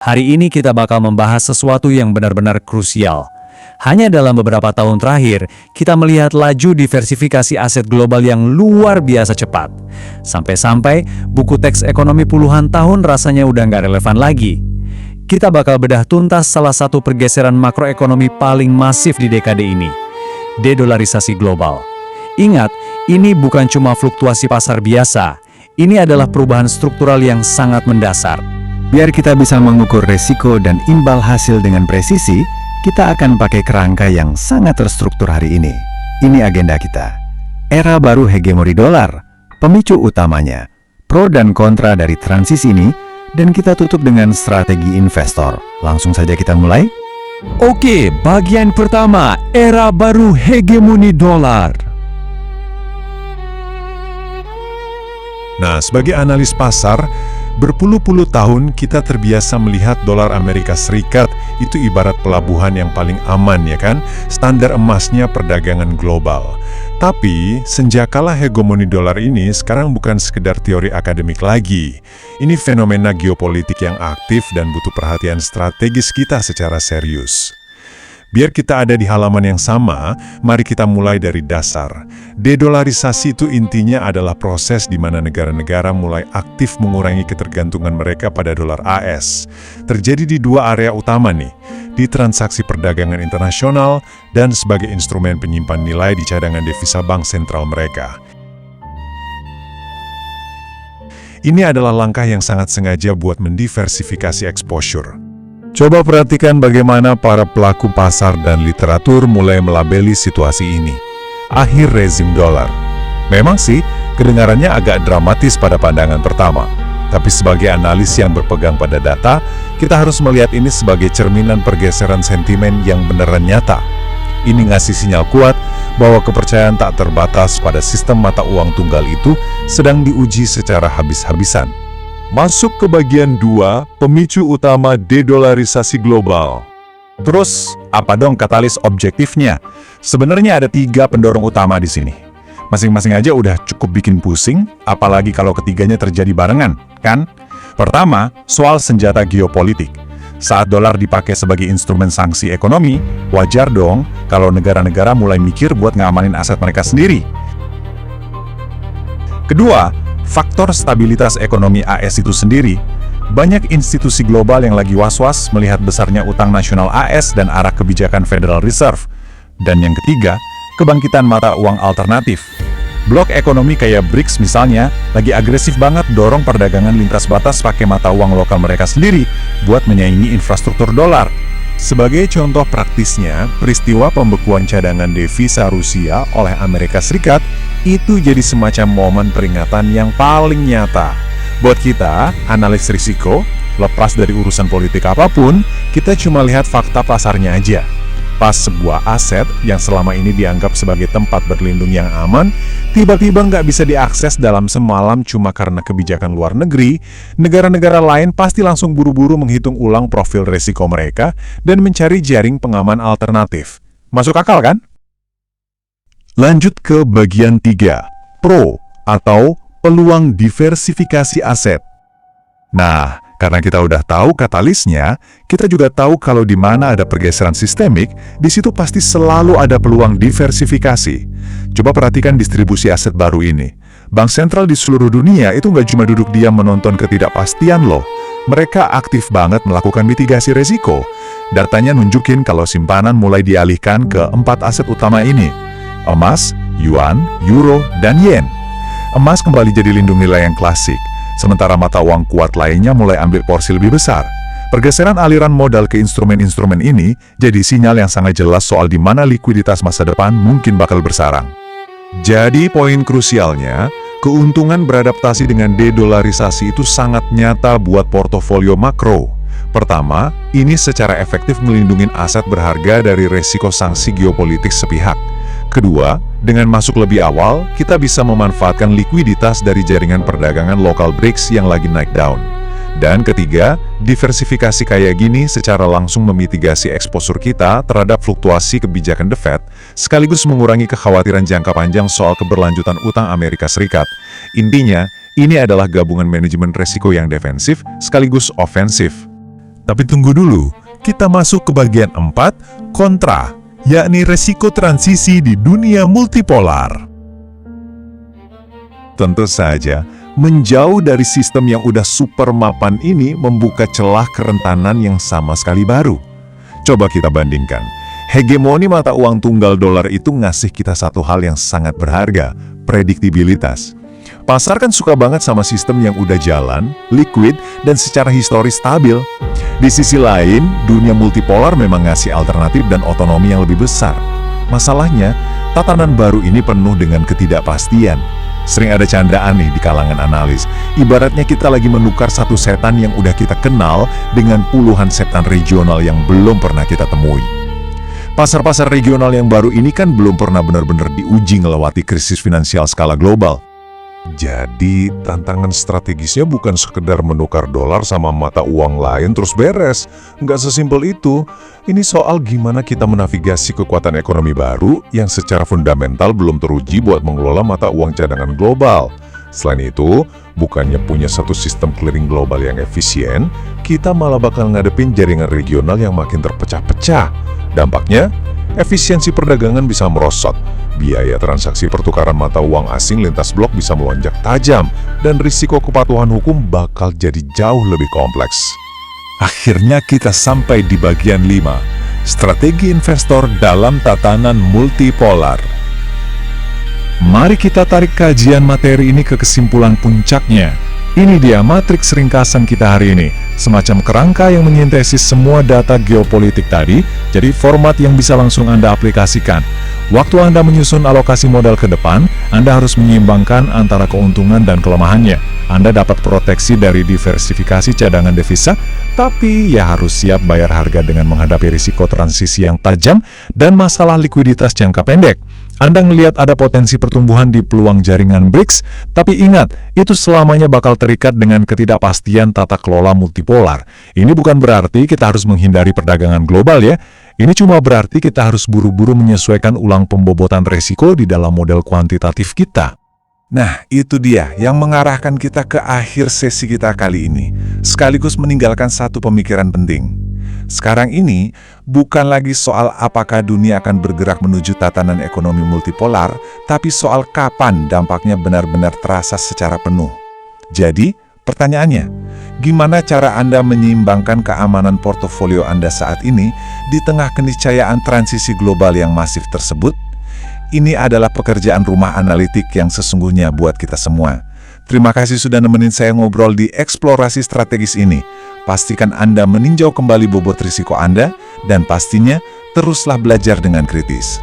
Hari ini kita bakal membahas sesuatu yang benar-benar krusial. Hanya dalam beberapa tahun terakhir, kita melihat laju diversifikasi aset global yang luar biasa cepat. Sampai-sampai buku teks ekonomi puluhan tahun rasanya udah nggak relevan lagi. Kita bakal bedah tuntas salah satu pergeseran makroekonomi paling masif di dekade ini, dedolarisasi global. Ingat, ini bukan cuma fluktuasi pasar biasa, ini adalah perubahan struktural yang sangat mendasar. Biar kita bisa mengukur resiko dan imbal hasil dengan presisi, kita akan pakai kerangka yang sangat terstruktur hari ini. Ini agenda kita. Era baru hegemoni dolar, pemicu utamanya, pro dan kontra dari transisi ini, dan kita tutup dengan strategi investor. Langsung saja kita mulai. Oke, bagian pertama, era baru hegemoni dolar. Nah, sebagai analis pasar, berpuluh-puluh tahun kita terbiasa melihat dolar Amerika Serikat itu ibarat pelabuhan yang paling aman, ya kan? Standar emasnya perdagangan global. Tapi, sejak kalah hegemoni dolar ini sekarang bukan sekedar teori akademik lagi. Ini fenomena geopolitik yang aktif dan butuh perhatian strategis kita secara serius. Biar kita ada di halaman yang sama, mari kita mulai dari dasar. Dedolarisasi itu intinya adalah proses di mana negara-negara mulai aktif mengurangi ketergantungan mereka pada dolar AS. Terjadi di dua area utama nih, di transaksi perdagangan internasional dan sebagai instrumen penyimpan nilai di cadangan devisa bank sentral mereka. Ini adalah langkah yang sangat sengaja buat mendiversifikasi exposure. Coba perhatikan bagaimana para pelaku pasar dan literatur mulai melabeli situasi ini. Akhir rezim dolar. Memang sih, kedengarannya agak dramatis pada pandangan pertama. Tapi sebagai analis yang berpegang pada data, kita harus melihat ini sebagai cerminan pergeseran sentimen yang beneran nyata. Ini ngasih sinyal kuat bahwa kepercayaan tak terbatas pada sistem mata uang tunggal itu sedang diuji secara habis-habisan. Masuk ke bagian 2, pemicu utama dedolarisasi global. Terus, apa dong katalis objektifnya? Sebenarnya ada 3 pendorong utama di sini. Masing-masing aja udah cukup bikin pusing, apalagi kalau ketiganya terjadi barengan, kan? Pertama, soal senjata geopolitik. Saat dolar dipakai sebagai instrumen sanksi ekonomi, wajar dong kalau negara-negara mulai mikir buat ngamanin aset mereka sendiri. Kedua, faktor stabilitas ekonomi AS itu sendiri. Banyak institusi global yang lagi was-was melihat besarnya utang nasional AS dan arah kebijakan Federal Reserve. Dan yang ketiga, kebangkitan mata uang alternatif. Blok ekonomi kayak BRICS misalnya, lagi agresif banget dorong perdagangan lintas batas pakai mata uang lokal mereka sendiri buat menyaingi infrastruktur dolar. Sebagai contoh praktisnya, peristiwa pembekuan cadangan devisa Rusia oleh Amerika Serikat itu jadi semacam momen peringatan yang paling nyata. Buat kita, analis risiko, lepas dari urusan politik apapun, kita cuma lihat fakta pasarnya aja. Pas sebuah aset yang selama ini dianggap sebagai tempat berlindung yang aman, tiba-tiba nggak bisa diakses dalam semalam cuma karena kebijakan luar negeri, negara-negara lain pasti langsung buru-buru menghitung ulang profil resiko mereka dan mencari jaring pengaman alternatif. Masuk akal kan? Lanjut ke bagian 3, pro atau peluang diversifikasi aset. Nah, karena kita udah tahu katalisnya, kita juga tahu kalau di mana ada pergeseran sistemik, di situ pasti selalu ada peluang diversifikasi. Coba perhatikan distribusi aset baru ini. Bank sentral di seluruh dunia itu nggak cuma duduk diam menonton ketidakpastian loh. Mereka aktif banget melakukan mitigasi resiko. Datanya nunjukin kalau simpanan mulai dialihkan ke 4 aset utama ini. Emas, yuan, euro, dan yen. Emas kembali jadi lindung nilai yang klasik, sementara mata uang kuat lainnya mulai ambil porsi lebih besar. Pergeseran aliran modal ke instrumen-instrumen ini jadi sinyal yang sangat jelas soal di mana likuiditas masa depan mungkin bakal bersarang. Jadi poin krusialnya, keuntungan beradaptasi dengan dedolarisasi itu sangat nyata buat portofolio makro. Pertama, ini secara efektif melindungi aset berharga dari resiko sanksi geopolitik sepihak. Kedua, dengan masuk lebih awal, kita bisa memanfaatkan likuiditas dari jaringan perdagangan lokal BRICS yang lagi naik daun. Dan ketiga, diversifikasi kayak gini secara langsung memitigasi eksposur kita terhadap fluktuasi kebijakan The Fed, sekaligus mengurangi kekhawatiran jangka panjang soal keberlanjutan utang Amerika Serikat. Intinya, ini adalah gabungan manajemen resiko yang defensif sekaligus ofensif. Tapi tunggu dulu, kita masuk ke bagian 4, kontra, yakni resiko transisi di dunia multipolar. Tentu saja, menjauh dari sistem yang udah super mapan ini membuka celah kerentanan yang sama sekali baru. Coba kita bandingkan. Hegemoni mata uang tunggal dolar itu ngasih kita satu hal yang sangat berharga, prediktibilitas. Pasar kan suka banget sama sistem yang udah jalan, liquid, dan secara historis stabil. Di sisi lain, dunia multipolar memang ngasih alternatif dan otonomi yang lebih besar. Masalahnya, tatanan baru ini penuh dengan ketidakpastian. Sering ada candaan nih di kalangan analis. Ibaratnya kita lagi menukar satu setan yang udah kita kenal dengan puluhan setan regional yang belum pernah kita temui. Pasar-pasar regional yang baru ini kan belum pernah benar-benar diuji ngelewati krisis finansial skala global. Jadi, tantangan strategisnya bukan sekedar menukar dolar sama mata uang lain terus beres. Nggak sesimpel itu. Ini soal gimana kita menavigasi kekuatan ekonomi baru yang secara fundamental belum teruji buat mengelola mata uang cadangan global. Selain itu, bukannya punya satu sistem clearing global yang efisien, kita malah bakal ngadepin jaringan regional yang makin terpecah-pecah. Dampaknya, efisiensi perdagangan bisa merosot, biaya transaksi pertukaran mata uang asing lintas blok bisa melonjak tajam, dan risiko kepatuhan hukum bakal jadi jauh lebih kompleks. Akhirnya kita sampai di bagian 5, strategi investor dalam tatanan multipolar. Mari kita tarik kajian materi ini ke kesimpulan puncaknya. Ini dia matriks ringkasan kita hari ini, semacam kerangka yang menyintesis semua data geopolitik tadi, jadi format yang bisa langsung Anda aplikasikan. Waktu Anda menyusun alokasi modal ke depan, Anda harus menyeimbangkan antara keuntungan dan kelemahannya. Anda dapat proteksi dari diversifikasi cadangan devisa, tapi ya harus siap bayar harga dengan menghadapi risiko transisi yang tajam dan masalah likuiditas jangka pendek. Anda ngelihat ada potensi pertumbuhan di peluang jaringan BRICS, tapi ingat, itu selamanya bakal terikat dengan ketidakpastian tata kelola multipolar. Ini bukan berarti kita harus menghindari perdagangan global ya. Ini cuma berarti kita harus buru-buru menyesuaikan ulang pembobotan resiko di dalam model kuantitatif kita. Nah, itu dia yang mengarahkan kita ke akhir sesi kita kali ini, sekaligus meninggalkan satu pemikiran penting. Sekarang ini bukan lagi soal apakah dunia akan bergerak menuju tatanan ekonomi multipolar, tapi soal kapan dampaknya benar-benar terasa secara penuh. Jadi, pertanyaannya, gimana cara Anda menyeimbangkan keamanan portofolio Anda saat ini di tengah keniscayaan transisi global yang masif tersebut? Ini adalah pekerjaan rumah analitik yang sesungguhnya buat kita semua. Terima kasih sudah nemenin saya ngobrol di eksplorasi strategis ini. Pastikan Anda meninjau kembali bobot risiko Anda, dan pastinya teruslah belajar dengan kritis.